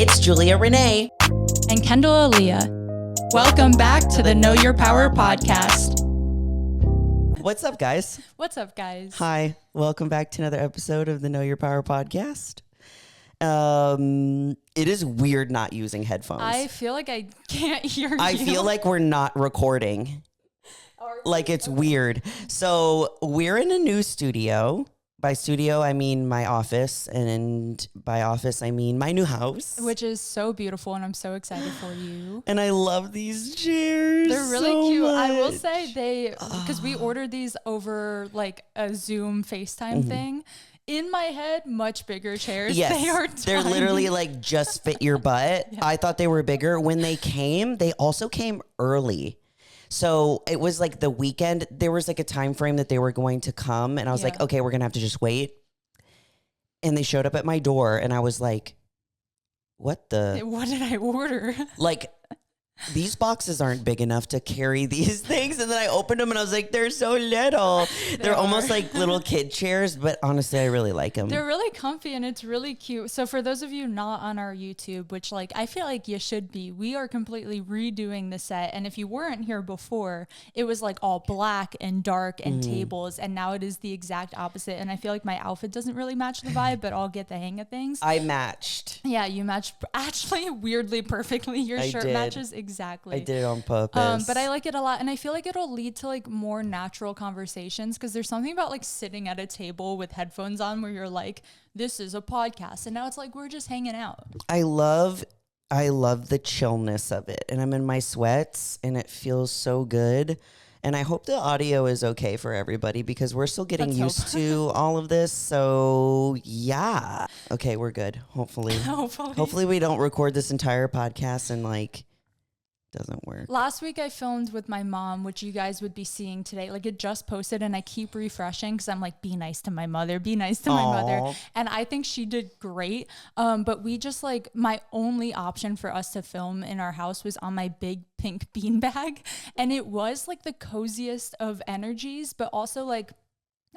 It's Julia Renee. And Kendall Aaliyah. Welcome back to the Know Your Power podcast. What's up, guys? What's up, guys? Hi. Welcome back to another episode of the Know Your Power podcast. It is weird not using headphones. I feel like I can't hear you. I feel like we're not recording. Like it's weird. So we're in a new studio. By studio, I mean my office. And by office, I mean my new house. Which is so beautiful, and I'm so excited for you. And I love these chairs. They're really so cute. much. I will say because we ordered these over like a Zoom FaceTime thing. In my head, much bigger chairs. Yes, they are they're tiny. literally like just fit your butt. Yeah. I thought they were bigger. When they came, they also came early. So it was like the weekend. There was like a time frame that they were going to come. And I was like, okay, we're going to have to just wait. And they showed up at my door. And I was like, what did I order? Like, these boxes aren't big enough to carry these things. And then I opened them and I was like, they're so little. They're almost like little kid chairs. But honestly, I really like them. They're really comfy and it's really cute. So for those of you not on our YouTube, which like I feel like you should be, we are completely redoing the set. And if you weren't here before, it was like all black and dark and tables. And now it is the exact opposite. And I feel like my outfit doesn't really match the vibe, but I'll get the hang of things. I matched. Yeah, you matched actually weirdly perfectly. Your shirt did. matches exactly. I did it on purpose. But I like it a lot. And I feel like it'll lead to like more natural conversations because there's something about like sitting at a table with headphones on where you're like, this is a podcast. And now it's like, we're just hanging out. I love the chillness of it. And I'm in my sweats and it feels so good. And I hope the audio is okay for everybody because we're still getting used to all of this. So yeah. Okay, we're good. Hopefully. Hopefully we don't record this entire podcast and like doesn't work. Last week I filmed with my mom, which you guys would be seeing today. Like it just posted and I keep refreshing because I'm like, be nice to my mother, be nice to my mother. And I think she did great. But we just like, my only option for us to film in our house was on my big pink beanbag. And it was like the coziest of energies, but also like,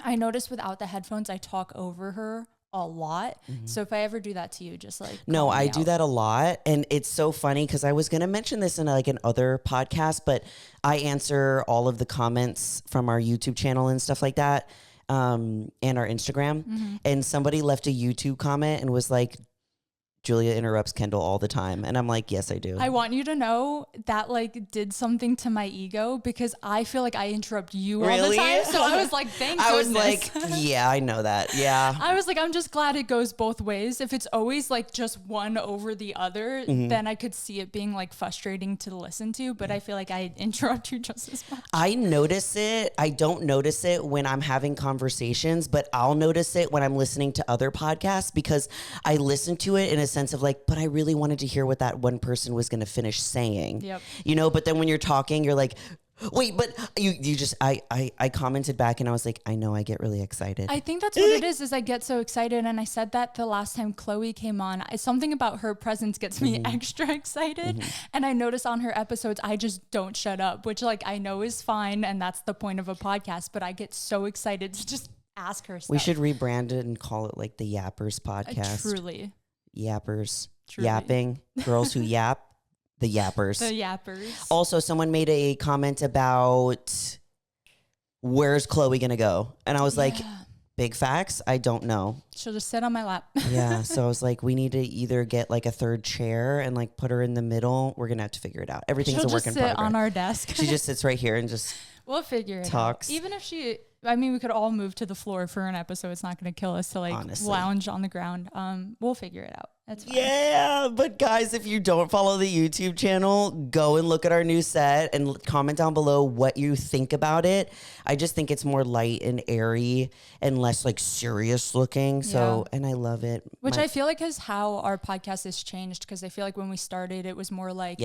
I noticed without the headphones, I talk over her a lot. So if I ever do that to you, just like no, I do out. that a lot. And it's so funny because I was going to mention this in like an other podcast, but I answer all of the comments from our YouTube channel and stuff like that, and our Instagram. And somebody left a YouTube comment and was like, Julia interrupts Kendall all the time. And I'm like, yes, I do. I want you to know that like did something to my ego because I feel like I interrupt you all the time. So I was like, thank goodness. I was like, yeah, I know that. Yeah. I was like, I'm just glad it goes both ways. If it's always like just one over the other, then I could see it being like frustrating to listen to. But I feel like I interrupt you just as much. I notice it. I don't notice it when I'm having conversations, but I'll notice it when I'm listening to other podcasts because I listen to it in a sense of like, but I really wanted to hear what that one person was going to finish saying. Yep. You know, but then when you're talking, you're like, wait, but you just, I commented back and I was like, I know, I get really excited. I think that's what it is I get so excited. And I said that the last time Chloe came on, something about her presence gets me extra excited. And I notice on her episodes, I just don't shut up, which like I know is fine. And that's the point of a podcast, but I get so excited to just ask her stuff. We should rebrand it and call it like the Yappers podcast. Truly. Yappers. Truly. Yapping. Girls who yap. The Yappers. The Yappers. Also, someone made a comment about where's Chloe going to go? And I was like, big facts. I don't know. She'll just sit on my lap. Yeah. So I was like, we need to either get like a third chair and like put her in the middle. We're going to have to figure it out. Everything's She'll a work just in sit progress. on our desk. She just sits right here and just we'll figure it talks. out. Even if we could all move to the floor for an episode. It's not going to kill us to like Honestly. lounge on the ground. We'll figure it out. That's fine. Yeah, but guys, if you don't follow the YouTube channel, go and look at our new set and comment down below what you think about it. I just think it's more light and airy and less like serious looking. So, and I love it. Which I feel like is how our podcast has changed because I feel like when we started, it was more like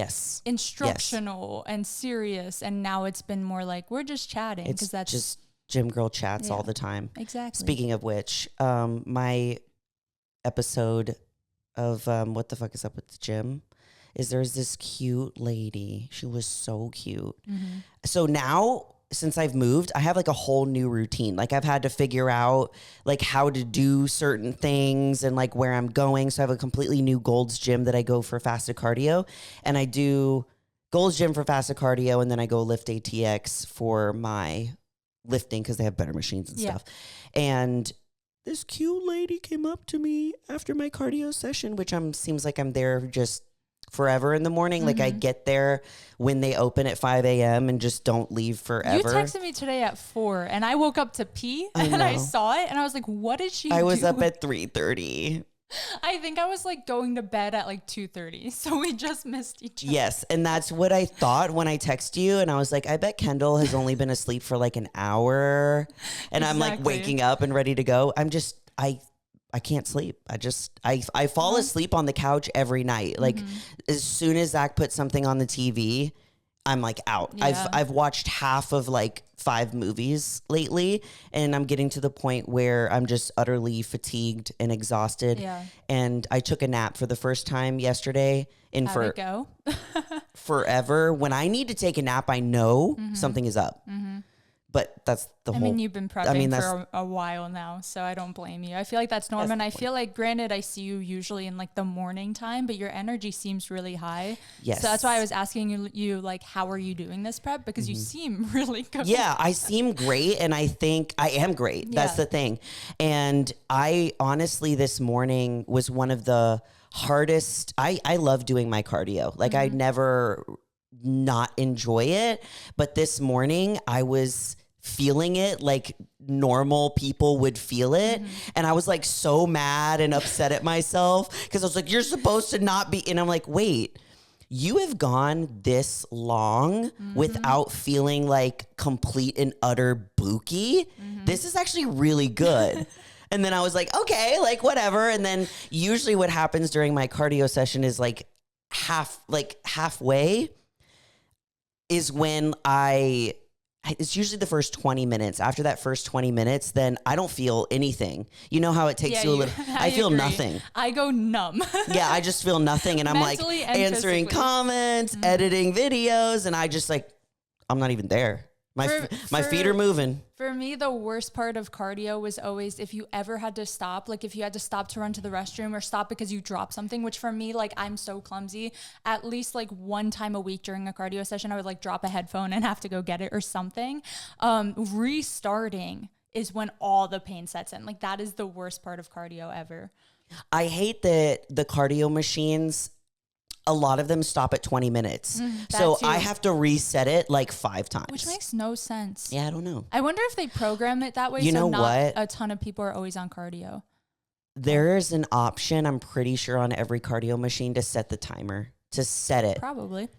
instructional and serious. And now it's been more like we're just chatting because that's just gym girl chats all the time. Exactly. Speaking of which, my episode of What the Fuck is Up with the Gym is there's this cute lady. She was so cute. So now since I've moved, I have like a whole new routine. Like I've had to figure out like how to do certain things and like where I'm going. So I have a completely new Gold's Gym that I go for fasted cardio, and I do Gold's Gym for fasted cardio, and then I go lift ATX for my lifting because they have better machines and stuff. And this cute lady came up to me after my cardio session, which seems like I'm there just forever in the morning. Like I get there when they open at 5 a.m. and just don't leave forever. You texted me today at 4 and I woke up to pee and I saw it and I was like, what did she do? I was up at 3:30. I think I was like going to bed at like 2:30. So we just missed each other. Yes. And that's what I thought when I text you. And I was like, I bet Kendall has only been asleep for like an hour. And I'm like waking up and ready to go. I can't sleep. I fall asleep on the couch every night. Like as soon as Zach puts something on the TV, I'm like out. Yeah. I've watched half of like 5 movies lately, and I'm getting to the point where I'm just utterly fatigued and exhausted. Yeah. And I took a nap for the first time yesterday in forever. When I need to take a nap, I know something is up. But that's the whole... I mean, you've been prepping for a while now, so I don't blame you. I feel like that's normal. And I feel like, granted, I see you usually in like the morning time, but your energy seems really high. Yes. So that's why I was asking you like, how are you doing this prep? Because you seem really good. Yeah, I seem great, and I think I am great. Yeah. That's the thing. And I honestly, this morning was one of the hardest... I love doing my cardio. Like, I never not enjoy it. But this morning, I was feeling it like normal people would feel it. And I was like so mad and upset at myself because I was like, you're supposed to not be. And I'm like, wait, you have gone this long without feeling like complete and utter bookie. This is actually really good. And then I was like, okay, whatever. And then usually what happens during my cardio session is like halfway is when it's usually the first 20 minutes. After that first 20 minutes, then I don't feel anything. You know how it takes you a little... I feel nothing. I go numb. Yeah, I just feel nothing. And I'm like answering comments, editing videos. And I just like, I'm not even there. My feet are moving. For me, the worst part of cardio was always if you ever had to stop, like if you had to stop to run to the restroom or stop because you dropped something, which for me, like I'm so clumsy, at least like one time a week during a cardio session, I would like drop a headphone and have to go get it or something. Restarting is when all the pain sets in. Like that is the worst part of cardio ever. I hate that the cardio machines, a lot of them stop at 20 minutes. So I have to reset it like 5 times. Which makes no sense. Yeah, I don't know. I wonder if they program it that way. You know not a ton of people are always on cardio. There's an option, I'm pretty sure, on every cardio machine to set the timer. To set it. Probably.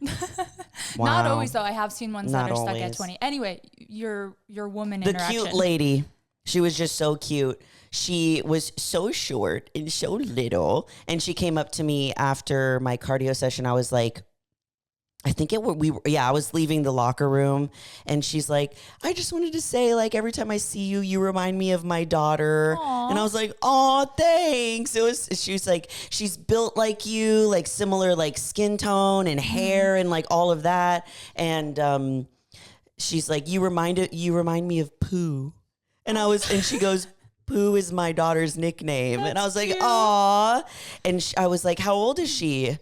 Wow. Not always, though. I have seen ones that are stuck at 20. Anyway, your woman interaction. The cute lady. She was just so cute. She was so short and so little. And she came up to me after my cardio session. I was like, I was leaving the locker room, and she's like, I just wanted to say, like, every time I see you, you remind me of my daughter. Aww. And I was like, oh, thanks. She was like, she's built like you, like similar, like skin tone and hair and like all of that. And she's like, you remind me of Pooh. And she goes, Pooh is my daughter's nickname. And I was like, aw. And I was like, how old is she?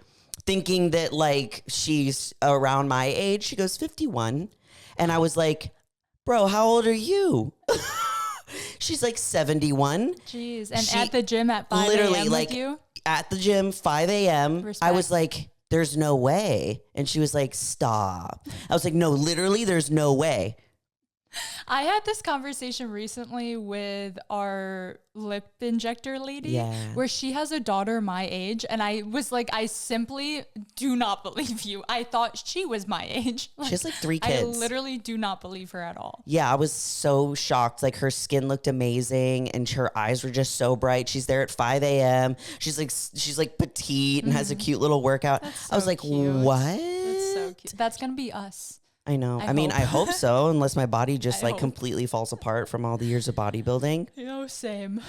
Thinking that like she's around my age. She goes, 51. And I was like, bro, how old are you? She's like 71. Jeez. And at the gym at 5 a.m. like with you? At the gym, 5 a.m. Respect. I was like, there's no way. And she was like, stop. I was like, no, literally, there's no way. I had this conversation recently with our lip injector lady where she has a daughter my age, and I was like, I simply do not believe you. I thought she was my age. She has like 3 kids. I literally do not believe her at all. Yeah, I was so shocked. Like her skin looked amazing and her eyes were just so bright. She's there at 5 a.m. She's like petite and has a cute little workout. So I was like, cute. what? That's so cute. That's going to be us. I know. I mean, I hope so, unless my body just like completely falls apart from all the years of bodybuilding. You know, same.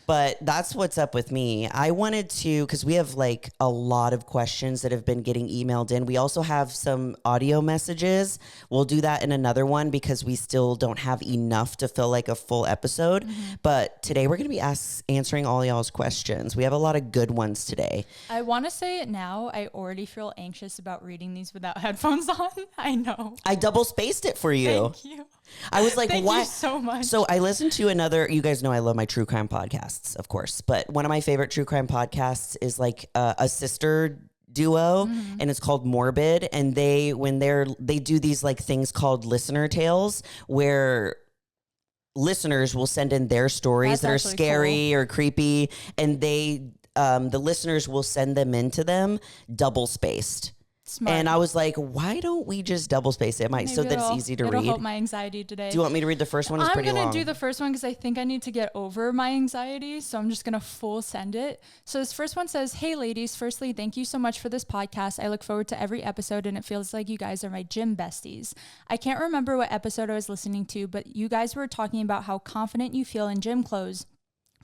But that's what's up with me. I wanted to, because we have like a lot of questions that have been getting emailed in. We also have some audio messages. We'll do that in another one because we still don't have enough to fill like a full episode. But today we're going to be answering all y'all's questions. We have a lot of good ones today. I want to say it now. I already feel anxious about reading these without headphones on. I know. I double spaced it for you. Thank you. I was like, Thank why? you so much. So I listened to another, you guys know I love my true crime podcasts, of course, but one of my favorite true crime podcasts is like a sister duo and it's called Morbid. And they do these like things called listener tales where listeners will send in their stories that are scary or creepy. And the listeners will send them into them double spaced. Smart. And I was like, why don't we just double space it? So that it's easy to read. It'll help my anxiety today. Do you want me to read the first one? It's pretty long. I'm going to do the first one because I think I need to get over my anxiety. So I'm just going to full send it. So this first one says, "Hey ladies, firstly, thank you so much for this podcast. I look forward to every episode and it feels like you guys are my gym besties. I can't remember what episode I was listening to, but you guys were talking about how confident you feel in gym clothes.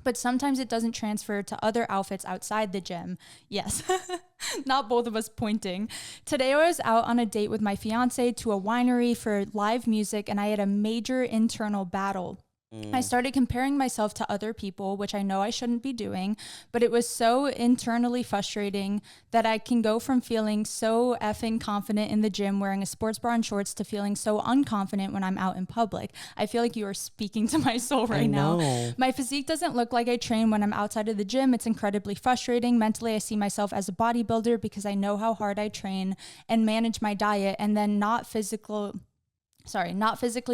But sometimes it doesn't transfer to other outfits outside the gym." Yes, not both of us pointing. "Today I was out on a date with my fiance to a winery for live music and I had a major internal battle. I started comparing myself to other people, which I know I shouldn't be doing, but it was so internally frustrating that I can go from feeling so effing confident in the gym wearing a sports bra and shorts to feeling so unconfident when I'm out in public." I feel like you are speaking to my soul right now. "My physique doesn't look like I train when I'm outside of the gym. It's incredibly frustrating. Mentally, I see myself as a bodybuilder because I know how hard I train and manage my diet, and then not physically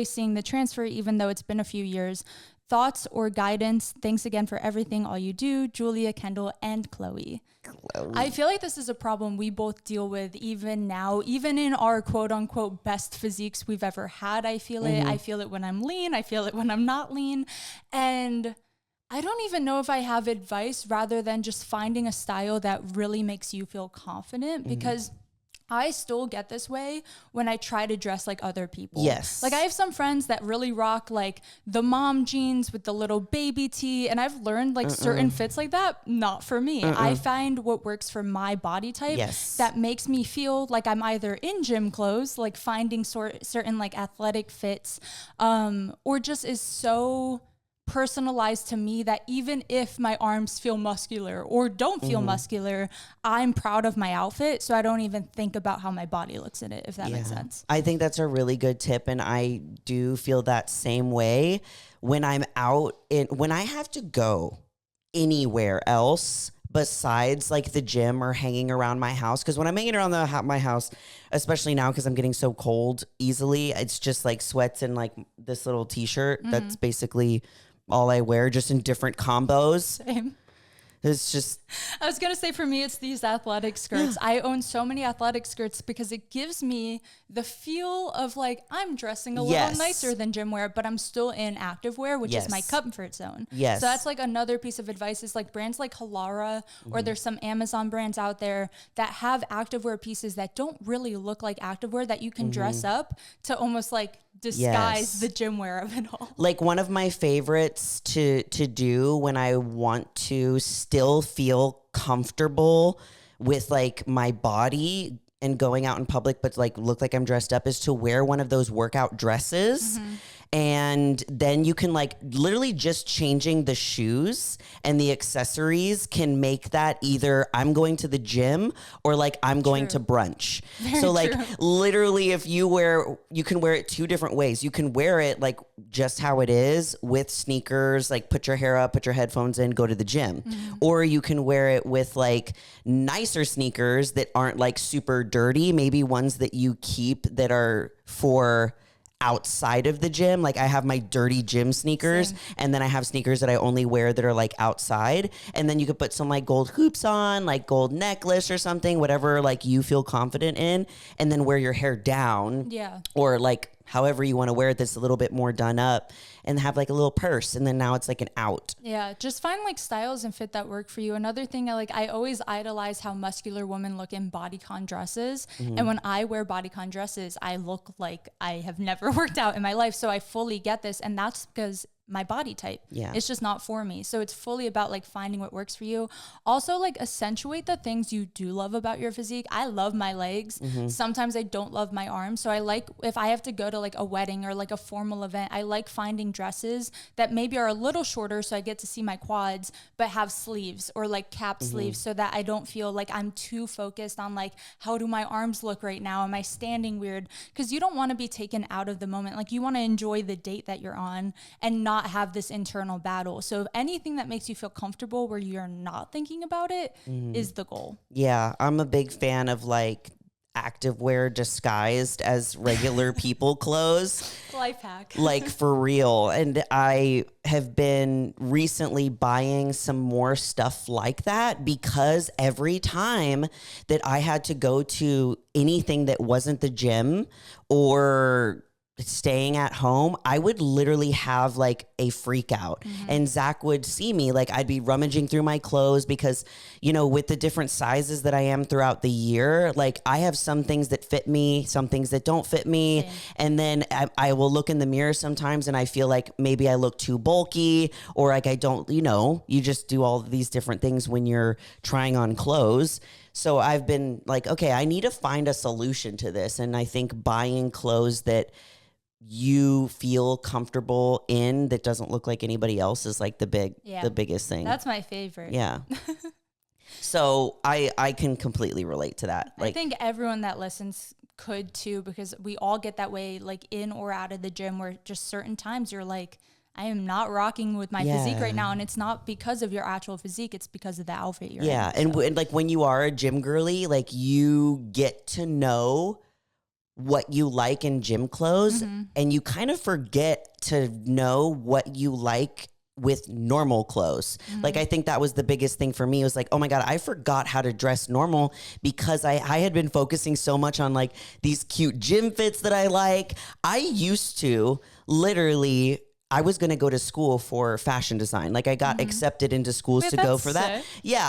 seeing the transfer, even though it's been a few years. Thoughts or guidance? Thanks again for everything, all you do. Julia, Kendall, and Chloe." I feel like this is a problem we both deal with even now, even in our quote unquote best physiques we've ever had. I feel it. I feel it when I'm lean. I feel it when I'm not lean. And I don't even know if I have advice rather than just finding a style that really makes you feel confident, because I still get this way when I try to dress like other people. Yes. Like I have some friends that really rock like the mom jeans with the little baby tee. And I've learned like certain fits like that, not for me. I find what works for my body type that makes me feel like I'm either in gym clothes, like finding certain like athletic fits, or just is so personalized to me that even if my arms feel muscular or don't feel muscular, I'm proud of my outfit. So I don't even think about how my body looks in it, if that makes sense. I think that's a really good tip. And I do feel that same way when I'm out when I have to go anywhere else besides like the gym or hanging around my house. Cause when I'm hanging around my house, especially now, cause I'm getting so cold easily, it's just like sweats and like this little t-shirt. That's basically all I wear, just in different combos. Same. It's just, I was going to say for me, it's these athletic skirts. I own so many athletic skirts because it gives me the feel of like I'm dressing a little nicer than gym wear, but I'm still in activewear, which is my comfort zone. Yes. So that's like another piece of advice is like brands like Halara, or there's some Amazon brands out there that have activewear pieces that don't really look like activewear that you can dress up to almost like disguise the gym wear of it all. Like one of my favorites to do when I want to still feel comfortable with like my body and going out in public, but like look like I'm dressed up, is to wear one of those workout dresses. And then you can like literally just changing the shoes and the accessories can make that either I'm going to the gym or like I'm going to brunch. So like literally if you can wear it two different ways. You can wear it like just how it is with sneakers, like put your hair up, put your headphones in, go to the gym. Or you can wear it with like nicer sneakers that aren't like super dirty, maybe ones that you keep that are for outside of the gym. Like I have my dirty gym sneakers and then I have sneakers that I only wear that are like outside. And then you could put some like gold hoops on, like gold necklace or something, whatever like you feel confident in, and then wear your hair down. Or like however you want to wear it that's a little bit more done up, and have like a little purse, and then now it's like an out. Just find like styles and fit that work for you. Another thing, I always idolize how muscular women look in bodycon dresses. And when I wear bodycon dresses, I look like I have never worked out in my life. So I fully get this. And that's because my body type. Yeah. It's just not for me. So it's fully about like finding what works for you. Also like accentuate the things you do love about your physique. I love my legs. Sometimes I don't love my arms. So I like, if I have to go to like a wedding or like a formal event, I like finding dresses that maybe are a little shorter so I get to see my quads, but have sleeves or like cap sleeves so that I don't feel like I'm too focused on like, how do my arms look right now? Am I standing weird? Because you don't want to be taken out of the moment. Like you want to enjoy the date that you're on and not have this internal battle. So if anything that makes you feel comfortable where you're not thinking about it is the goal. Yeah, I'm a big fan of like activewear disguised as regular people clothes. Life hack. Like for real. And I have been recently buying some more stuff like that because every time that I had to go to anything that wasn't the gym or staying at home, I would literally have like a freak out. And Zach would see me, like I'd be rummaging through my clothes because, you know, with the different sizes that I am throughout the year, like I have some things that fit me, some things that don't fit me. Same. And then I will look in the mirror sometimes and I feel like maybe I look too bulky or like I don't, you know, you just do all of these different things when you're trying on clothes. So I've been like, okay, I need to find a solution to this. And I think buying clothes that you feel comfortable in that doesn't look like anybody else is like the biggest thing. That's my favorite. Yeah. So I can completely relate to that. Like, I think everyone that listens could too, because we all get that way, like in or out of the gym, where just certain times you're like, I am not rocking with my physique right now. And it's not because of your actual physique. It's because of the outfit you're in. And like when you are a gym girly, like you get to know what you like in gym clothes and you kind of forget to know what you like with normal clothes. Like I think that was the biggest thing for me. It was like, oh my God, I forgot how to dress normal because I had been focusing so much on like these cute gym fits that I like. I used to literally, I was going to go to school for fashion design. Like I got accepted into schools to go for that. Sick. Yeah,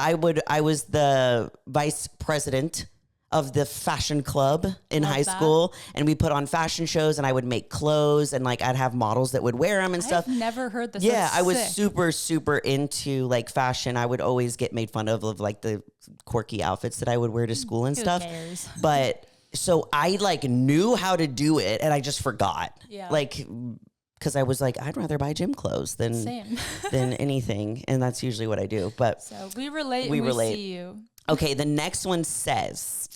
I was the vice president of the fashion club in high school, and we put on fashion shows and I would make clothes and like I'd have models that would wear them and stuff. I've never heard this. Yeah, That's I was sick. super into like fashion. I would always get made fun of like the quirky outfits that I would wear to school and Who stuff. cares? But so I like knew how to do it and I just forgot. Yeah. Like, because I was like, I'd rather buy gym clothes than anything. And that's usually what I do. But so we relate. We and relate. We see you. Okay, the next one says,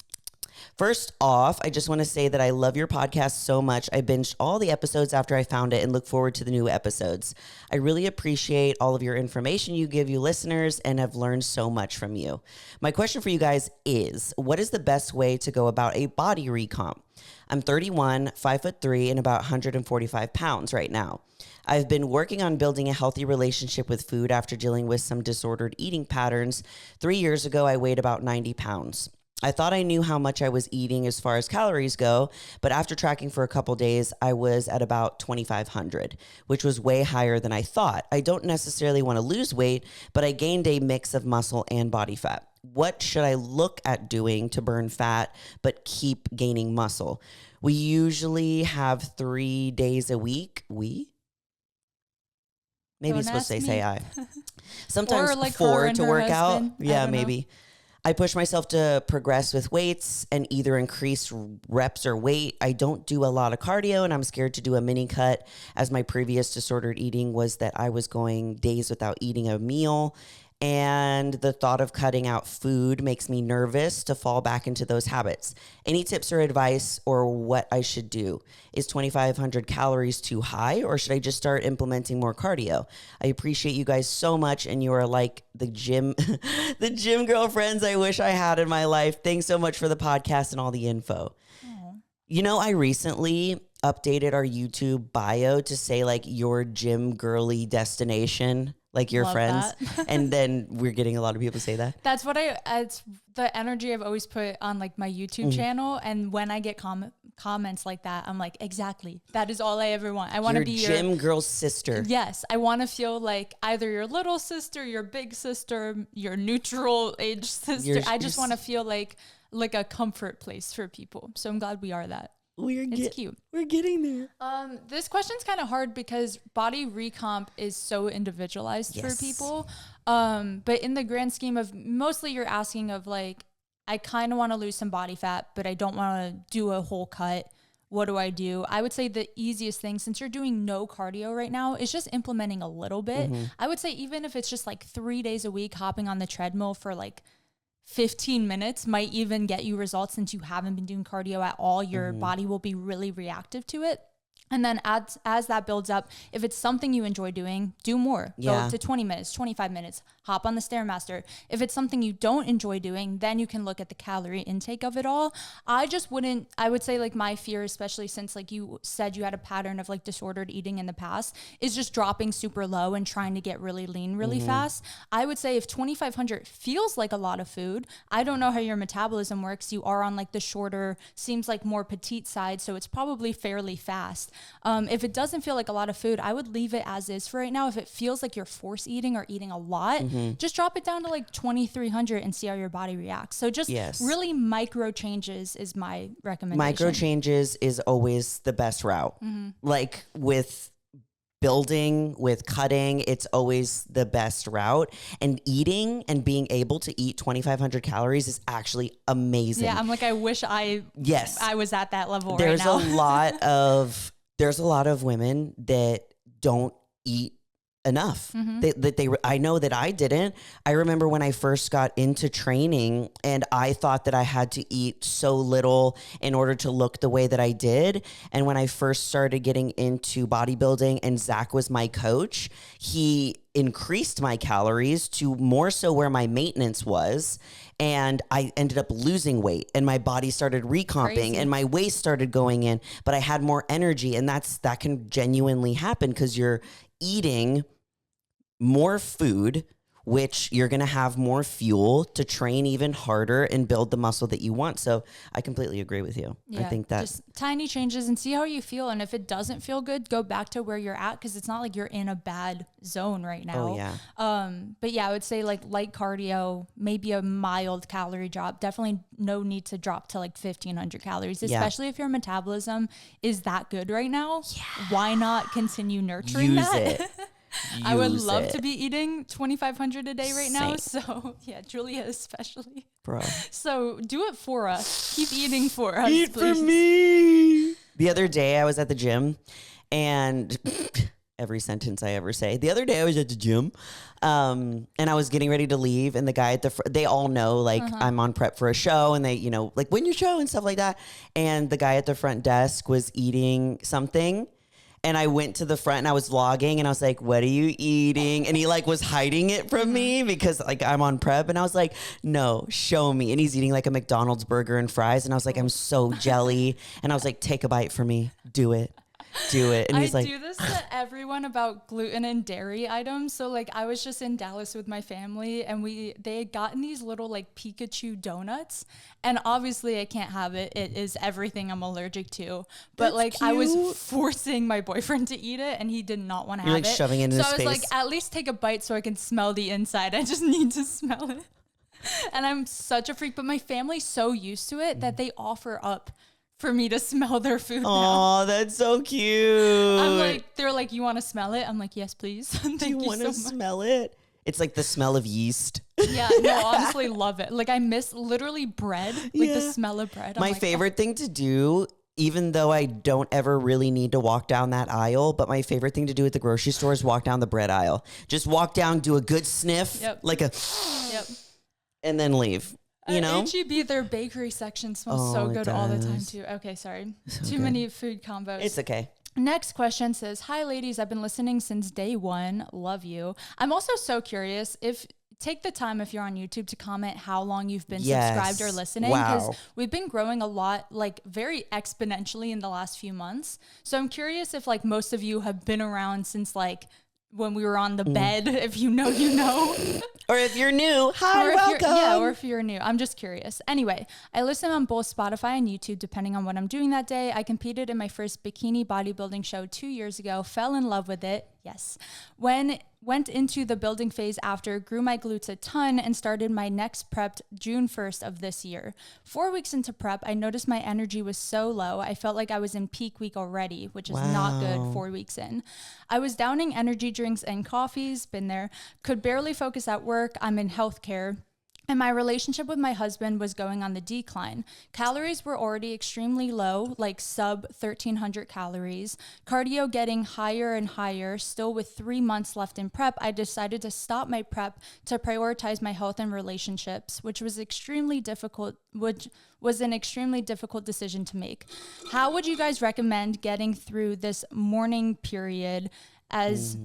first off, I just want to say that I love your podcast so much. I binged all the episodes after I found it and look forward to the new episodes. I really appreciate all of your information you give you listeners and have learned so much from you. My question for you guys is, what is the best way to go about a body recomp? I'm 31, 5'3", and about 145 pounds right now. I've been working on building a healthy relationship with food after dealing with some disordered eating patterns. 3 years ago, I weighed about 90 pounds. I thought I knew how much I was eating as far as calories go, but after tracking for a couple days, I was at about 2,500, which was way higher than I thought. I don't necessarily want to lose weight, but I gained a mix of muscle and body fat. What should I look at doing to burn fat but keep gaining muscle? We usually have 3 days a week. Maybe Don't it's supposed to ask say me. I. Sometimes Or like her 4 and to her work husband. out. I Yeah, don't know. maybe. I push myself to progress with weights and either increase reps or weight. I don't do a lot of cardio and I'm scared to do a mini cut, as my previous disordered eating was that I was going days without eating a meal. And the thought of cutting out food makes me nervous to fall back into those habits. Any tips or advice or what I should do? Is 2,500 calories too high, or should I just start implementing more cardio? I appreciate you guys so much, and you are like the gym, the gym girlfriends I wish I had in my life. Thanks so much for the podcast and all the info. You know, I recently updated our YouTube bio to say like your gym girly destination, like your Love friends. that. And then we're getting a lot of people say that. That's what it's the energy I've always put on like my YouTube channel. And when I get comments like that, I'm like, exactly. That is all I ever want. I want to be your gym girl sister. Yes. I want to feel like either your little sister, your big sister, your neutral age sister. I just want to feel like a comfort place for people. So I'm glad we are that. It's cute. We're getting there. This question's kind of hard because body recomp is so individualized for people. But in the grand scheme of mostly you're asking of like, I kind of want to lose some body fat, but I don't want to do a whole cut. What do I do? I would say the easiest thing, since you're doing no cardio right now, is just implementing a little bit. I would say even if it's just like 3 days a week, hopping on the treadmill for like 15 minutes might even get you results. Since you haven't been doing cardio at all, your body will be really reactive to it. And then as that builds up, if it's something you enjoy doing, do more. Go to 20 minutes, 25 minutes, hop on the Stairmaster. If it's something you don't enjoy doing, then you can look at the calorie intake of it all. I would say like my fear, especially since like you said you had a pattern of like disordered eating in the past, is just dropping super low and trying to get really lean really fast. I would say if 2,500 feels like a lot of food, I don't know how your metabolism works. You are on like the shorter, seems like more petite side, so it's probably fairly fast. If it doesn't feel like a lot of food, I would leave it as is for right now. If it feels like you're force eating or eating a lot, just drop it down to like 2,300 and see how your body reacts. So just really micro changes is my recommendation. Micro changes is always the best route. Like with building, with cutting, it's always the best route. And eating and being able to eat 2,500 calories is actually amazing. Yeah, I'm like, I wish I was at that level There's right now. There's a lot of women that don't eat enough. I know that I didn't. I remember when I first got into training and I thought that I had to eat so little in order to look the way that I did. And when I first started getting into bodybuilding and Zach was my coach, he increased my calories to more so where my maintenance was. And I ended up losing weight and my body started recomping and my waist started going in, but I had more energy. And that can genuinely happen because you're eating more food, which you're going to have more fuel to train even harder and build the muscle that you want. So I completely agree with you. Yeah, I think that just tiny changes and see how you feel. And if it doesn't feel good, go back to where you're at. Cause it's not like you're in a bad zone right now. Oh yeah. But yeah, I would say like light cardio, maybe a mild calorie drop. Definitely no need to drop to like 1,500 calories, especially if your metabolism is that good right now. Yeah. Why not continue nurturing that? I would love to be eating 2,500 a day right now. So yeah, Julia especially. Bro. So do it for us. Keep eating for us, Eat please. for me. The other day I was at the gym and every sentence I ever say. The other day I was at the gym and I was getting ready to leave and the guy at the they all know like I'm on prep for a show and they, you know, like when your show and stuff like that. And the guy at the front desk was eating something. And I went to the front and I was vlogging and I was like, what are you eating? And he like was hiding it from me because like I'm on prep. And I was like, no, show me. And he's eating like a McDonald's burger and fries. And I was like, I'm so jelly. And I was like, take a bite for me. Do it. Do it. And he's like, I do this to everyone about gluten and dairy items. So like I was just in Dallas with my family and they had gotten these little like Pikachu donuts and obviously I can't have it. It is everything I'm allergic to. But That's like cute. I was forcing my boyfriend to eat it and he did not want to have like it. shoving it in so his I was face. like, at least take a bite so I can smell the inside. I just need to smell it. And I'm such a freak, but my family's so used to it that they offer up for me to smell their food now. Oh, that's so cute. I'm like, they're like, you want to smell it? I'm like, yes, please. Thank Do you want to smell it? It's like the smell of yeast. Yeah, no, honestly, love it. Like I miss literally bread, like the smell of bread. My favorite thing to do, even though I don't ever really need to walk down that aisle, but my favorite thing to do at the grocery store is walk down the bread aisle. Just walk down, do a good sniff, like a, and then leave. You know, HEB, their bakery section smells so good all the time too. Okay, sorry. Too many food combos. It's okay. Next question says, hi ladies, I've been listening since day one. Love you. I'm also so curious take the time if you're on YouTube to comment how long you've been subscribed or listening because we've been growing a lot, like very exponentially in the last few months. So I'm curious if like most of you have been around since like when we were on the bed, if you know, you know. Or if you're new, hi, welcome. Or if you're new. I'm just curious. Anyway, I listen on both Spotify and YouTube, depending on what I'm doing that day. I competed in my first bikini bodybuilding show 2 years ago, fell in love with it. Yes. Went into the building phase after, grew my glutes a ton, and started my next prep June 1st of this year. 4 weeks into prep, I noticed my energy was so low. I felt like I was in peak week already, which is not good 4 weeks in. I was downing energy drinks and coffees, been there, could barely focus at work. I'm in healthcare. And my relationship with my husband was going on the decline. Calories were already extremely low, like sub 1,300 calories. Cardio getting higher and higher. Still with 3 months left in prep, I decided to stop my prep to prioritize my health and relationships, which was an extremely difficult decision to make. How would you guys recommend getting through this mourning period, as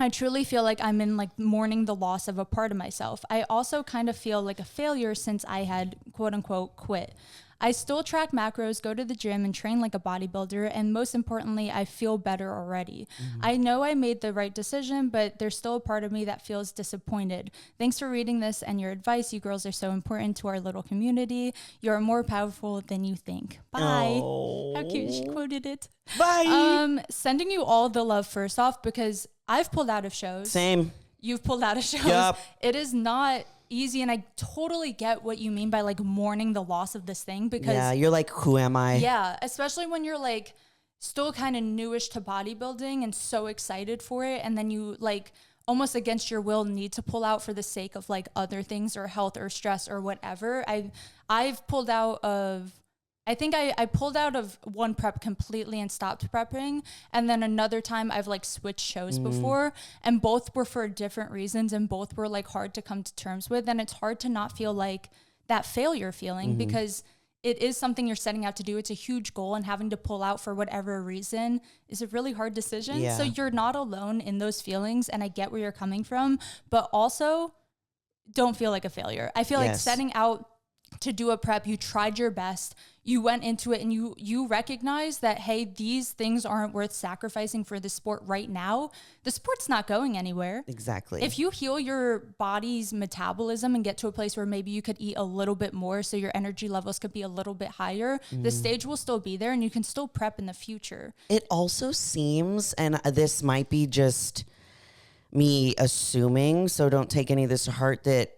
I truly feel like I'm in like mourning the loss of a part of myself? I also kind of feel like a failure since I had quote unquote quit. I still track macros, go to the gym, and train like a bodybuilder. And most importantly, I feel better already. I know I made the right decision, but there's still a part of me that feels disappointed. Thanks for reading this and your advice. You girls are so important to our little community. You're more powerful than you think. Bye. Oh. How cute. She quoted it. Bye. Sending you all the love first off, because I've pulled out of shows. Same. You've pulled out of shows. Yep. It is not easy, and I totally get what you mean by like mourning the loss of this thing, because you're like, who am I? Yeah, especially when you're like still kind of newish to bodybuilding and so excited for it, and then you like almost against your will need to pull out for the sake of like other things or health or stress or whatever. I've pulled out of, I think I pulled out of one prep completely and stopped prepping. And then another time I've like switched shows before, and both were for different reasons, and both were like hard to come to terms with. And it's hard to not feel like that failure feeling, because it is something you're setting out to do. It's a huge goal, and having to pull out for whatever reason is a really hard decision. Yeah. So you're not alone in those feelings, and I get where you're coming from, but also don't feel like a failure. I feel like setting out to do a prep, you tried your best, you went into it, and you recognize that, hey, these things aren't worth sacrificing for the sport right now. The sport's not going anywhere. Exactly. If you heal your body's metabolism and get to a place where maybe you could eat a little bit more so your energy levels could be a little bit higher, the stage will still be there, and you can still prep in the future. It also seems, and this might be just me assuming, so don't take any of this to heart, that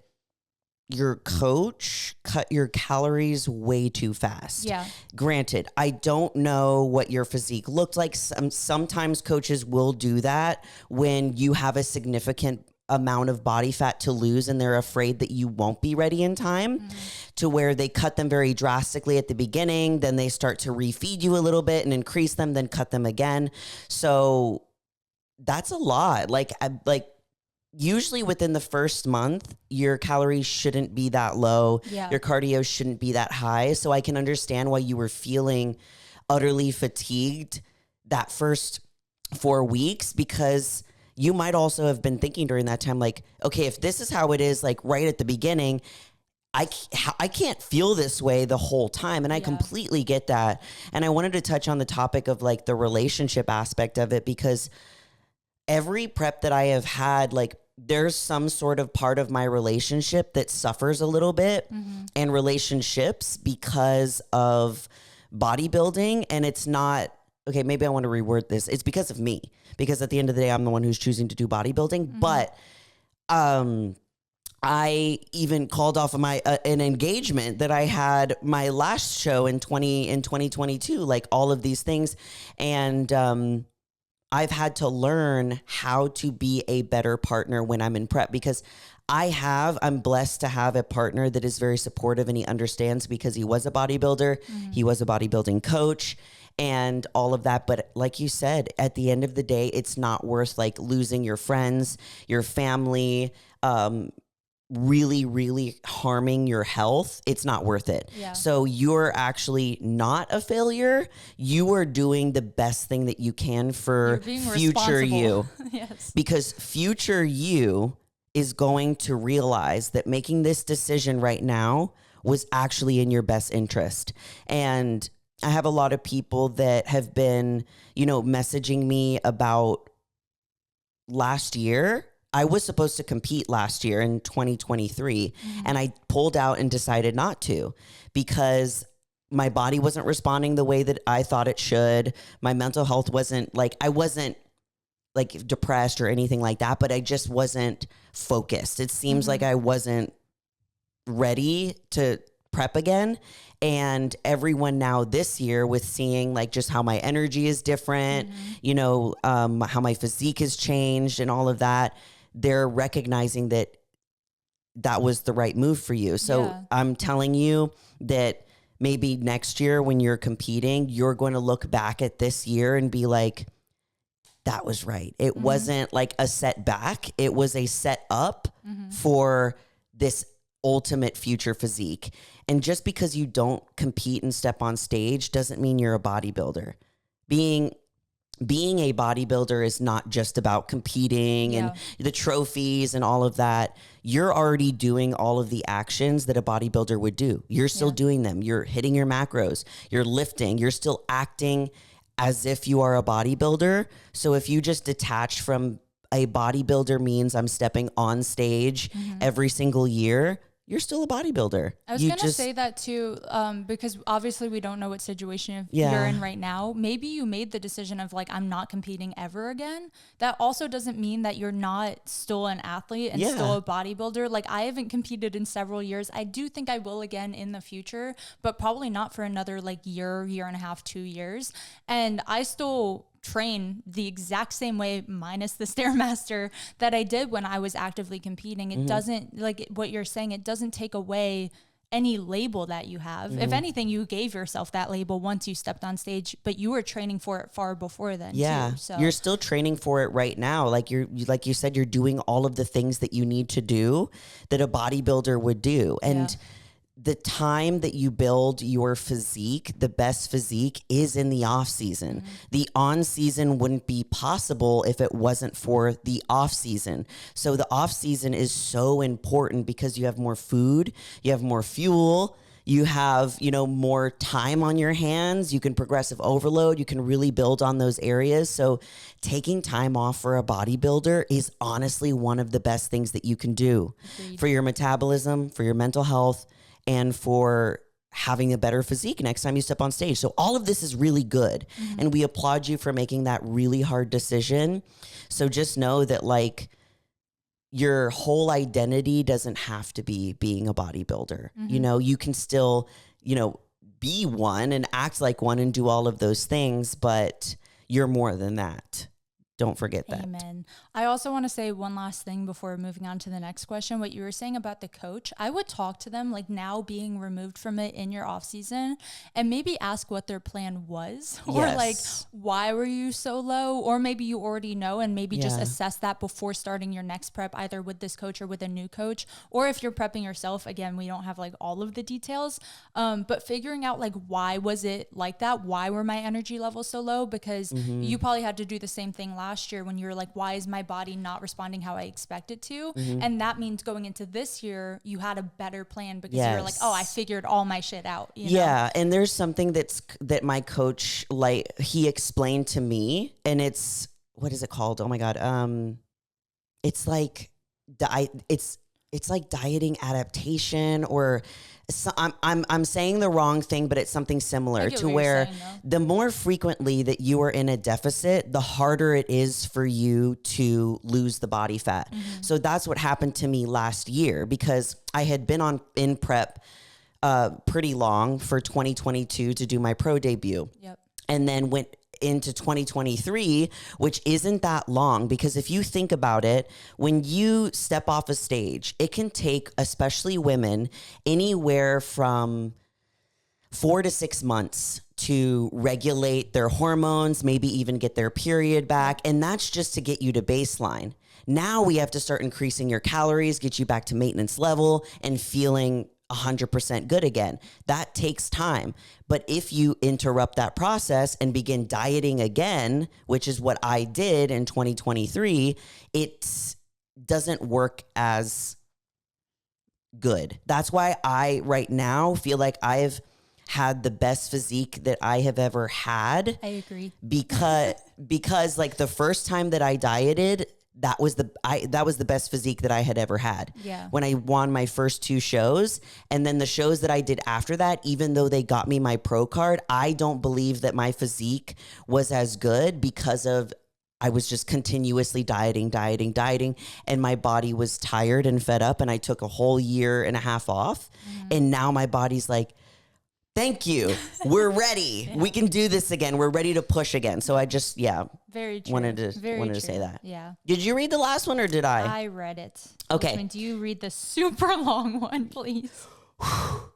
your coach cut your calories way too fast. Yeah. Granted, I don't know what your physique looked like. Sometimes coaches will do that when you have a significant amount of body fat to lose, and they're afraid that you won't be ready in time, to where they cut them very drastically at the beginning. Then they start to refeed you a little bit and increase them, then cut them again. So that's a lot. Like usually within the first month, your calories shouldn't be that low. Yeah. Your cardio shouldn't be that high. So I can understand why you were feeling utterly fatigued that first 4 weeks, because you might also have been thinking during that time, like, okay, if this is how it is, like right at the beginning, I can't feel this way the whole time. And I completely get that. And I wanted to touch on the topic of like the relationship aspect of it, because every prep that I have had, like, there's some sort of part of my relationship that suffers a little bit, and relationships because of bodybuilding. And it's not, okay, maybe I want to reword this. It's because of me, because at the end of the day, I'm the one who's choosing to do bodybuilding. But I even called off of my an engagement that I had my last show in 2022, like all of these things. And I've had to learn how to be a better partner when I'm in prep, because I'm blessed to have a partner that is very supportive, and he understands, because he was a bodybuilder, he was a bodybuilding coach, and all of that. But like you said, at the end of the day, it's not worth like losing your friends, your family, really, really harming your health. It's not worth it. Yeah. So you're actually not a failure. You are doing the best thing that you can for future you. Yes. Because future you is going to realize that making this decision right now was actually in your best interest. And I have a lot of people that have been, messaging me about last year. I was supposed to compete last year in 2023, and I pulled out and decided not to, because my body wasn't responding the way that I thought it should. My mental health wasn't, like, I wasn't like depressed or anything like that, but I just wasn't focused. It seems like I wasn't ready to prep again. And everyone now this year, with seeing like just how my energy is different, you know, how my physique has changed and all of that, they're recognizing that that was the right move for you. So I'm telling you that maybe next year when you're competing, you're going to look back at this year and be like, that was right. It wasn't like a setback. It was a set up for this ultimate future physique. And just because you don't compete and step on stage doesn't mean you're a bodybuilder. Being a bodybuilder is not just about competing and the trophies and all of that. You're already doing all of the actions that a bodybuilder would do. You're still doing them. You're hitting your macros. You're lifting. You're still acting as if you are a bodybuilder. So if you just detach from a bodybuilder means I'm stepping on stage every single year, you're still a bodybuilder. I was going to say that too, because obviously we don't know what situation you're in right now. Maybe you made the decision of like, I'm not competing ever again. That also doesn't mean that you're not still an athlete and still a bodybuilder. Like I haven't competed in several years. I do think I will again in the future, but probably not for another like year and a half, 2 years. And I still train the exact same way minus the Stairmaster that I did when I was actively competing. It doesn't, like what you're saying, it doesn't take away any label that you have. If anything, you gave yourself that label once you stepped on stage, but you were training for it far before then too. So you're still training for it right now. Like like you said, you're doing all of the things that you need to do that a bodybuilder would do. And the time that you build your physique, the best physique, is in the off season. The on season wouldn't be possible if it wasn't for the off season. So the off season is so important because you have more food, you have more fuel, you have, you know, more time on your hands. You can progressive overload. You can really build on those areas. So taking time off for a bodybuilder is honestly one of the best things that you can do for your metabolism, for your mental health, and for having a better physique next time you step on stage. So all of this is really good. And we applaud you for making that really hard decision. So just know that like your whole identity doesn't have to be being a bodybuilder. You know, you can still, you know, be one and act like one and do all of those things, but you're more than that. Don't forget that. Amen. I also want to say one last thing before moving on to the next question. What you were saying about the coach, I would talk to them like now being removed from it in your off season and maybe ask what their plan was or like, why were you so low? Or maybe you already know and maybe just assess that before starting your next prep, either with this coach or with a new coach. Or if you're prepping yourself, again, we don't have like all of the details, but figuring out like, why was it like that? Why were my energy levels so low? Because you probably had to do the same thing last year when you were like, why is my body not responding how I expect it to? And that means going into this year, you had a better plan because you're like, oh, I figured all my shit out. You know? And there's something that my coach, like he explained to me, and it's, what is it called? Oh my God. It's like, it's like dieting adaptation or I'm saying the wrong thing, but it's something similar to where the more frequently that you are in a deficit, the harder it is for you to lose the body fat. So that's what happened to me last year because I had been in prep pretty long for 2022 to do my pro debut. And then went into 2023, which isn't that long because if you think about it, when you step off a stage, it can take, especially women, anywhere from 4 to 6 months to regulate their hormones, maybe even get their period back. And that's just to get you to baseline. Now we have to start increasing your calories, get you back to maintenance level and feeling 100% good again. That takes time. But if you interrupt that process and begin dieting again, which is what I did in 2023, it doesn't work as good. That's why I right now feel like I've had the best physique that I have ever had. I agree. Because like the first time that I dieted, that was the best physique that I had ever had. When I won my first 2 shows, and then the shows that I did after that, even though they got me my pro card, I don't believe that my physique was as good because of I was just continuously dieting. And my body was tired and fed up. And I took a whole year and a half off. And now my body's like, thank you. We're ready. We can do this again. We're ready to push again. So I just, very true. wanted to say that. Yeah. Did you read the last one or did I? I read it. Okay. Do you read the super long one, please?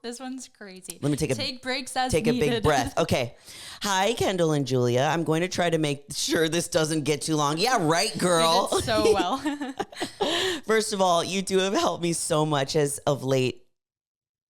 This one's crazy. Let me take breaks as take needed. a big breath. Okay. Hi, Kendall and Julia. I'm going to try to make sure this doesn't get too long. Yeah, right, girl. You did so well. First of all, you two have helped me so much as of late.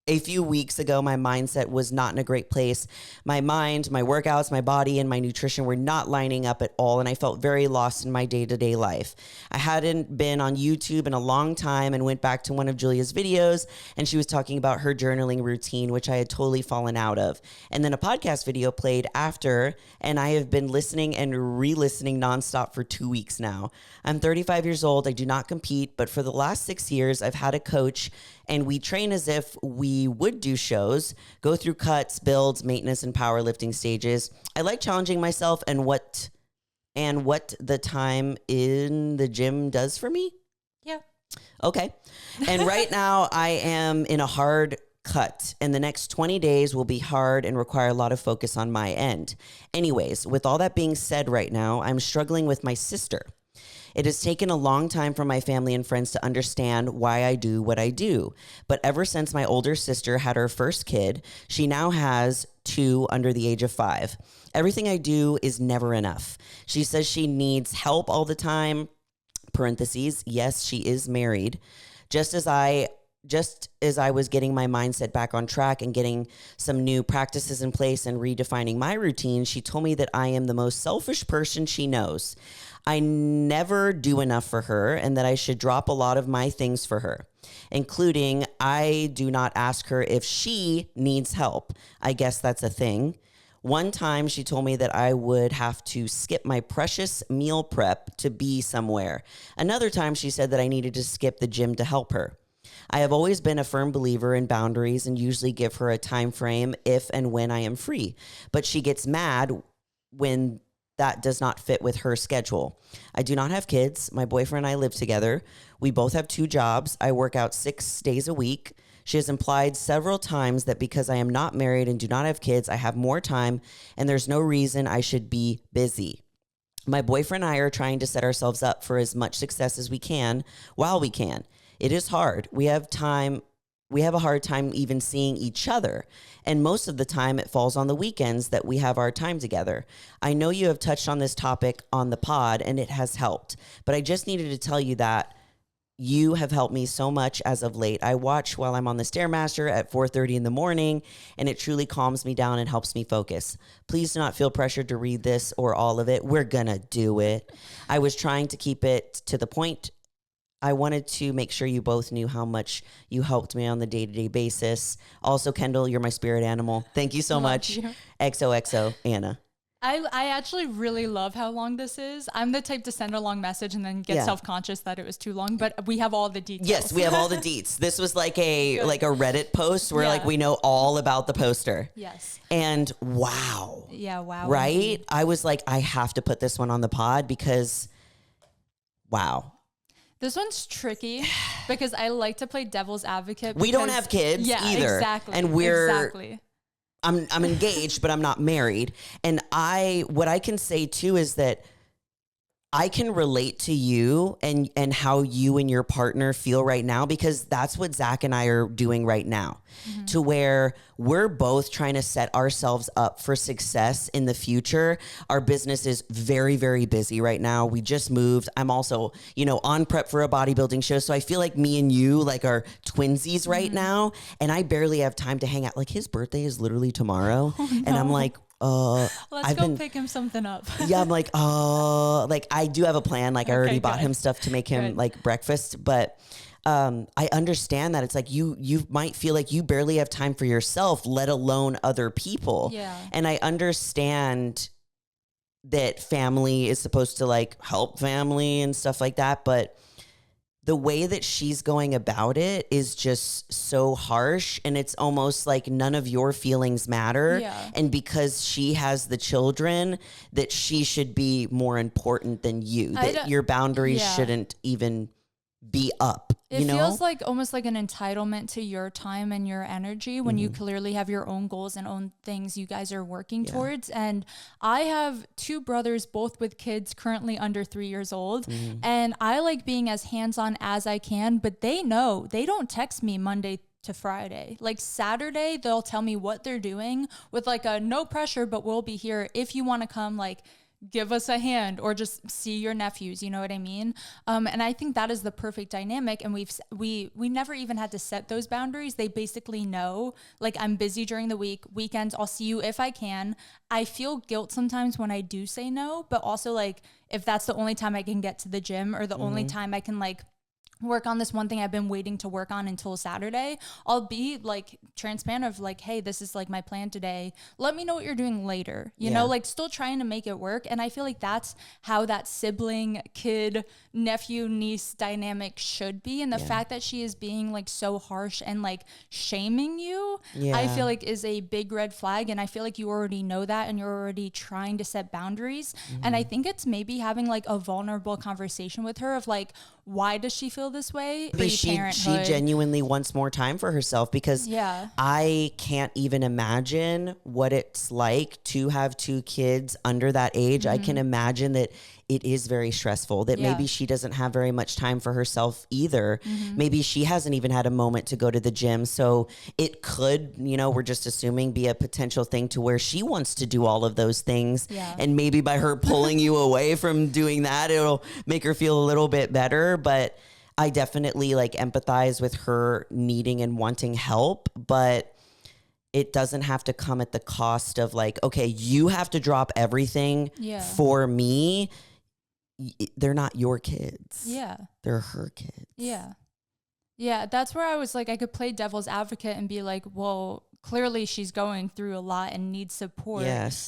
A few weeks ago, my mindset was not in a great place. My mind, my workouts, my body, and my nutrition were not lining up at all, and I felt very lost in my day-to-day life. I hadn't been on YouTube in a long time and went back to one of Julia's videos, and she was talking about her journaling routine, which I had totally fallen out of. And then a podcast video played after, and I have been listening and re-listening nonstop for 2 weeks now. I'm 35 years old. I do not compete, but for the last 6 years, I've had a coach, and we train as if we would do shows, go through cuts, builds, maintenance, and powerlifting stages. I like challenging myself and what the time in the gym does for me. Yeah. Okay. And right now I am in a hard cut, and the next 20 days will be hard and require a lot of focus on my end. Anyways, with all that being said right now, I'm struggling with my sister. It has taken a long time for my family and friends to understand why I do what I do. But ever since my older sister had her first kid, she now has 2 under the age of 5. Everything I do is never enough. She says she needs help all the time. Parentheses, yes, she is married. Just as I was getting my mindset back on track and getting some new practices in place and redefining my routine, she told me that I am the most selfish person she knows. I never do enough for her and that I should drop a lot of my things for her, including I do not ask her if she needs help. I guess that's a thing. One time she told me that I would have to skip my precious meal prep to be somewhere. Another time she said that I needed to skip the gym to help her. I have always been a firm believer in boundaries and usually give her a time frame if and when I am free, but she gets mad when that does not fit with her schedule. I do not have kids. My boyfriend and I live together. We both have 2 jobs. I work out 6 days a week. She has implied several times that because I am not married and do not have kids, I have more time and there's no reason I should be busy. My boyfriend and I are trying to set ourselves up for as much success as we can while we can. It is hard. We have a hard time even seeing each other. And most of the time it falls on the weekends that we have our time together. I know you have touched on this topic on the pod and it has helped, but I just needed to tell you that you have helped me so much as of late. I watch while I'm on the Stairmaster at 4:30 in the morning, and it truly calms me down and helps me focus. Please do not feel pressured to read this or all of it. We're gonna do it. I was trying to keep it to the point. I wanted to make sure you both knew how much you helped me on the day-to-day basis. Also, Kendall, you're my spirit animal. Thank you so much. You. XOXO, Anna. I actually really love how long this is. I'm the type to send a long message and then get self-conscious that it was too long, but we have all the details. Yes, we have all the deets. This was like a Reddit post where like we know all about the poster. Yes. And wow. Yeah, wow. Right? Indeed. I was like, I have to put this one on the pod because wow. This one's tricky because I like to play devil's advocate. We don't have kids either. Exactly. And I'm engaged, but I'm not married. And what I can say too is that I can relate to you and how you and your partner feel right now, because that's what Zach and I are doing right now, to where we're both trying to set ourselves up for success in the future. Our business is very, very busy right now. We just moved. I'm also, on prep for a bodybuilding show. So I feel like me and you like are twinsies right now. And I barely have time to hang out. Like his birthday is literally tomorrow. Oh, no. And I'm like, let's go pick him something up. Yeah, I'm like, I do have a plan. Like I already bought him stuff to make him like breakfast, but I understand that it's like you might feel like you barely have time for yourself, let alone other people. Yeah. And I understand that family is supposed to like help family and stuff like that, but the way that she's going about it is just so harsh, and it's almost like none of your feelings matter. Yeah. And because she has the children, that she should be more important than you, that your boundaries shouldn't even be up. It feels like almost like an entitlement to your time and your energy when you clearly have your own goals and own things you guys are working towards. And I have 2 brothers, both with kids currently under 3 years old. And I like being as hands-on as I can, but they know they don't text me Monday to Friday. Like Saturday, they'll tell me what they're doing with like a no pressure, but we'll be here if you want to come, like give us a hand or just see your nephews, you know what I mean? And I think that is the perfect dynamic. And we never even had to set those boundaries. They basically know, like, I'm busy during the week, weekends, I'll see you if I can. I feel guilt sometimes when I do say no, but also like if that's the only time I can get to the gym or the only time I can like work on this one thing I've been waiting to work on until Saturday, I'll be like transparent of like, hey, this is like my plan today. Let me know what you're doing later, you know, like still trying to make it work. And I feel like that's how that sibling, kid, nephew, niece dynamic should be. And the fact that she is being like so harsh and like shaming you, I feel like is a big red flag. And I feel like you already know that and you're already trying to set boundaries. And I think it's maybe having like a vulnerable conversation with her of like, why does she feel this way? Maybe she genuinely wants more time for herself, because I can't even imagine what it's like to have 2 kids under that age. I can imagine that it is very stressful, that maybe she doesn't have very much time for herself either. Maybe she hasn't even had a moment to go to the gym. So it could, you know, we're just assuming, be a potential thing to where she wants to do all of those things. And maybe by her pulling you away from doing that, it'll make her feel a little bit better. But I definitely like empathize with her needing and wanting help, but it doesn't have to come at the cost of like, okay, you have to drop everything for me. They're not your kids. They're her kids. Yeah. That's where I was like, I could play devil's advocate and be like, well, clearly she's going through a lot and needs support.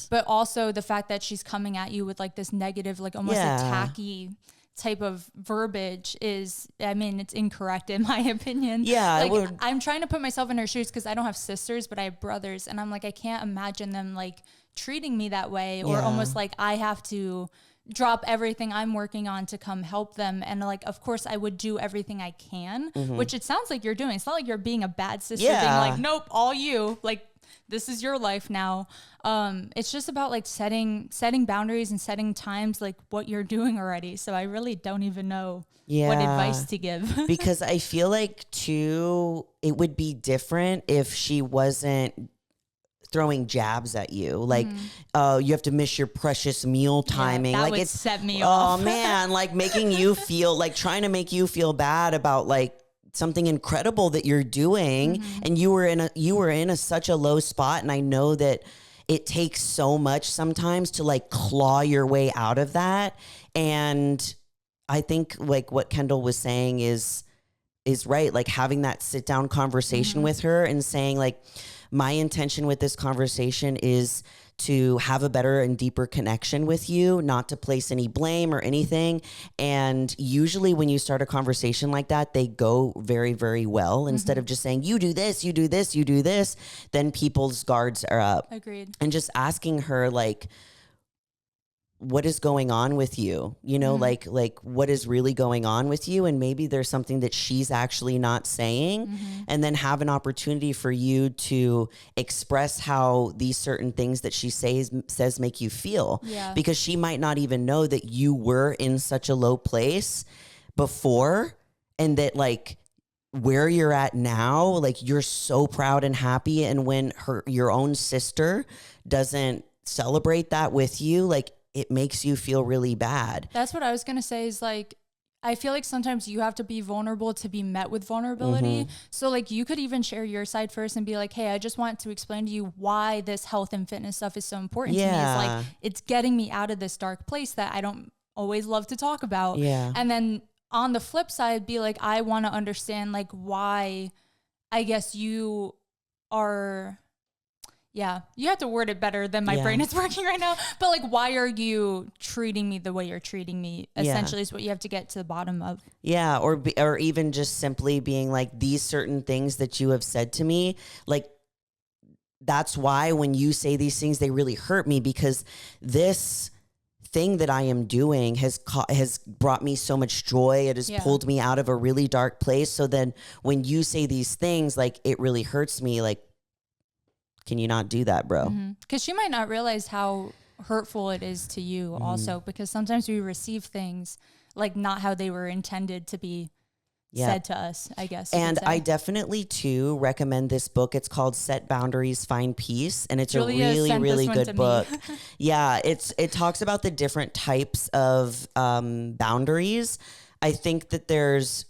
But also the fact that she's coming at you with like this negative, like almost a tacky type of verbiage is, I mean, it's incorrect in my opinion. Like, I'm trying to put myself in her shoes because I don't have sisters, but I have brothers. And I'm like, I can't imagine them like treating me that way, or almost like I have to drop everything I'm working on to come help them. And like, of course I would do everything I can, which it sounds like you're doing. It's not like you're being a bad sister being like, nope, all you, like, this is your life now. It's just about like setting boundaries and setting times, like what you're doing already. So I really don't even know what advice to give. Because I feel like too, it would be different if she wasn't throwing jabs at you, like you have to miss your precious meal timing. That like would it's set me off. Oh man, like making you feel like trying to make you feel bad about like something incredible that you're doing, and you were in such a low spot. And I know that it takes so much sometimes to like claw your way out of that. And I think like what Kendall was saying is right. Like having that sit down conversation with her and saying like, my intention with this conversation is to have a better and deeper connection with you, not to place any blame or anything. And usually when you start a conversation like that, they go very, very well. Instead of just saying, you do this, you do this, you do this, then people's guards are up. Agreed. And just asking her like, what is going on with you? You know, like what is really going on with you? And maybe there's something that she's actually not saying, and then have an opportunity for you to express how these certain things that she says make you feel, because she might not even know that you were in such a low place before, and that like where you're at now, like you're so proud and happy. And when your own sister doesn't celebrate that with you, like it makes you feel really bad. That's what I was going to say is like, I feel like sometimes you have to be vulnerable to be met with vulnerability. So like you could even share your side first and be like, hey, I just want to explain to you why this health and fitness stuff is so important to me. It's like, it's getting me out of this dark place that I don't always love to talk about. And then on the flip side, be like, I want to understand like why I guess you are Yeah. You have to word it better than my brain is working right now. But like, why are you treating me the way you're treating me? Essentially is what you have to get to the bottom of. Yeah. Or even just simply being like, these certain things that you have said to me, like, that's why when you say these things, they really hurt me, because this thing that I am doing has brought me so much joy. It has pulled me out of a really dark place. So then when you say these things, like, it really hurts me. Like, can you not do that, bro? Because she might not realize how hurtful it is to you also, because sometimes we receive things like not how they were intended to be said to us, I guess. And I definitely too recommend this book. It's called Set Boundaries, Find Peace. And it's Julia a really good book. Yeah. It talks about the different types of boundaries. I think that there's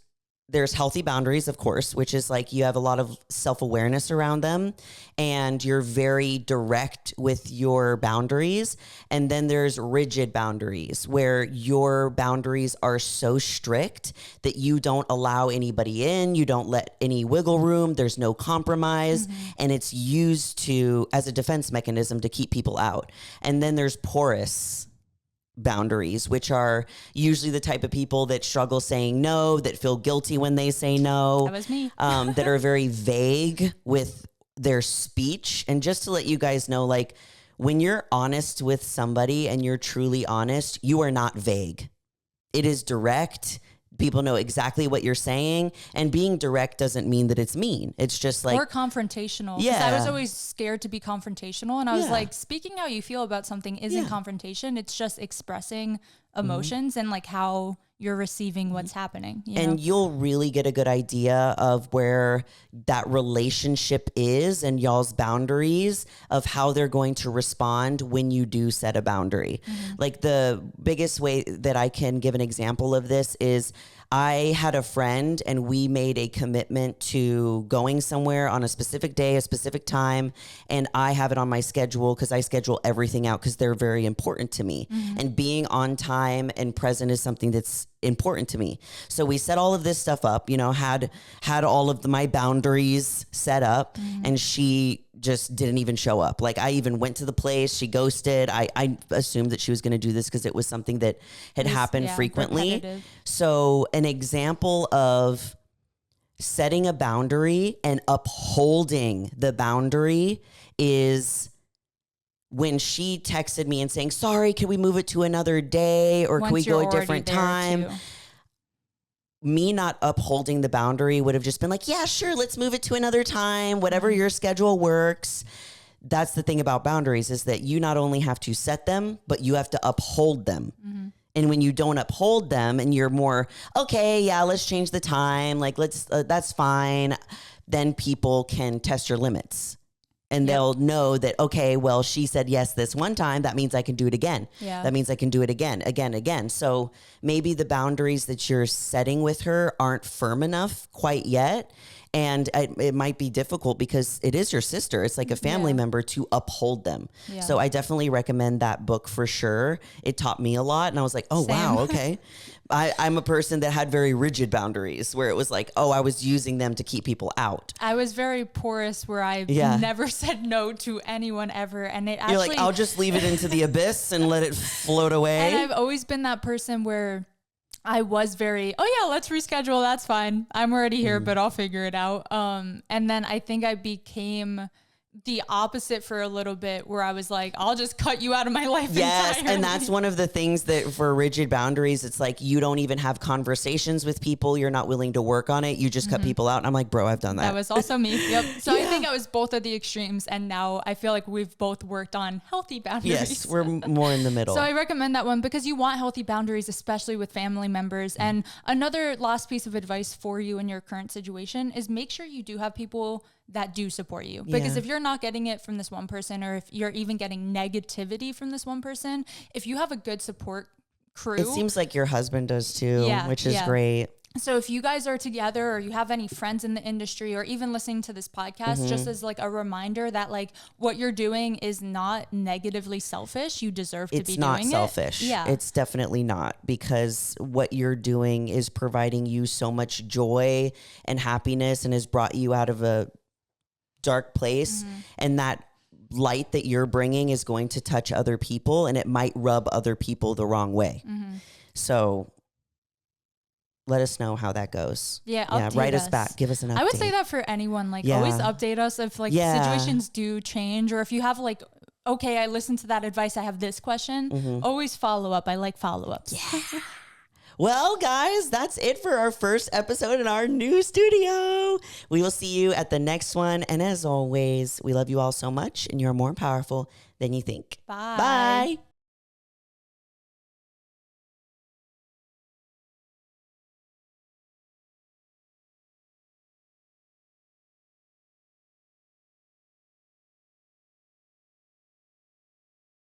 healthy boundaries, of course, which is like you have a lot of self-awareness around them and you're very direct with your boundaries. And then there's rigid boundaries where your boundaries are so strict that you don't allow anybody in, you don't let any wiggle room, there's no compromise, and it's used as a defense mechanism to keep people out. And then there's porous boundaries, which are usually the type of people that struggle saying no, that feel guilty when they say no. That was me. That are very vague with their speech. And just to let you guys know, like, when you're honest with somebody and you're truly honest, you are not vague. It is direct. People know exactly what you're saying, and being direct doesn't mean that it's mean. It's just like, or confrontational. Yeah. I was always scared to be confrontational, and I was like, speaking how you feel about something isn't confrontation. It's just expressing emotions and like how you're receiving what's happening. You know? You'll really get a good idea of where that relationship is and y'all's boundaries of how they're going to respond when you do set a boundary. Like, the biggest way that I can give an example of this is I had a friend and we made a commitment to going somewhere on a specific day, a specific time. And I have it on my schedule because I schedule everything out because they're very important to me. And being on time and present is something that's important to me. So we set all of this stuff up, had all of my boundaries set up, and she just didn't even show up. Like, I even went to the place, she ghosted. I assumed that she was going to do this because it was something that had happened frequently. Repetitive. So an example of setting a boundary and upholding the boundary is when she texted me and saying, sorry, can we move it to another day, or can we go a different time? Me not upholding the boundary would have just been like, yeah, sure, let's move it to another time, whatever your schedule works. That's the thing about boundaries, is that you not only have to set them, but you have to uphold them. And when you don't uphold them and you're more, okay, yeah, let's change the time, like, that's fine, then people can test your limits. And they'll know that, okay, well, she said yes this one time. That means I can do it again. Yeah. That means I can do it again. So maybe the boundaries that you're setting with her aren't firm enough quite yet. And it might be difficult because it is your sister. It's like a family member to uphold them. Yeah. So I definitely recommend that book for sure. It taught me a lot. And I was like, oh, wow, okay. I'm a person that had very rigid boundaries where it was like, oh, I was using them to keep people out. I was very porous where I never said no to anyone ever. And you're like, I'll just leave it into the abyss and let it float away. And I've always been that person where I was very, oh yeah, let's reschedule. That's fine. I'm already here, but I'll figure it out. And then I think I became the opposite for a little bit, where I was like, I'll just cut you out of my life. Yes. Entirely. And that's one of the things that for rigid boundaries, it's like, you don't even have conversations with people. You're not willing to work on it. You just cut people out. And I'm like, bro, I've done that. That was also me. Yep. So I think I was both of the extremes. And now I feel like we've both worked on healthy boundaries. Yes. We're more in the middle. So I recommend that one because you want healthy boundaries, especially with family members. And another last piece of advice for you in your current situation is make sure you do have people that do support you. Because if you're not getting it from this one person, or if you're even getting negativity from this one person, if you have a good support crew. It seems like your husband does too, which is great. So if you guys are together, or you have any friends in the industry, or even listening to this podcast, just as like a reminder that like what you're doing is not negatively selfish. You deserve to be doing it. It's not selfish. Yeah. It's definitely not, because what you're doing is providing you so much joy and happiness and has brought you out of a dark place. And that light that you're bringing is going to touch other people, and it might rub other people the wrong way. So let us know how that goes. Yeah, write us back. Give us an update. I would say that for anyone. Like, always update us if like situations do change, or if you have like, okay, I listened to that advice, I have this question. Always follow up. I like follow-ups. Yeah. Well, guys, that's it for our first episode in our new studio. We will see you at the next one. And as always, we love you all so much, and you're more powerful than you think. Bye. Bye.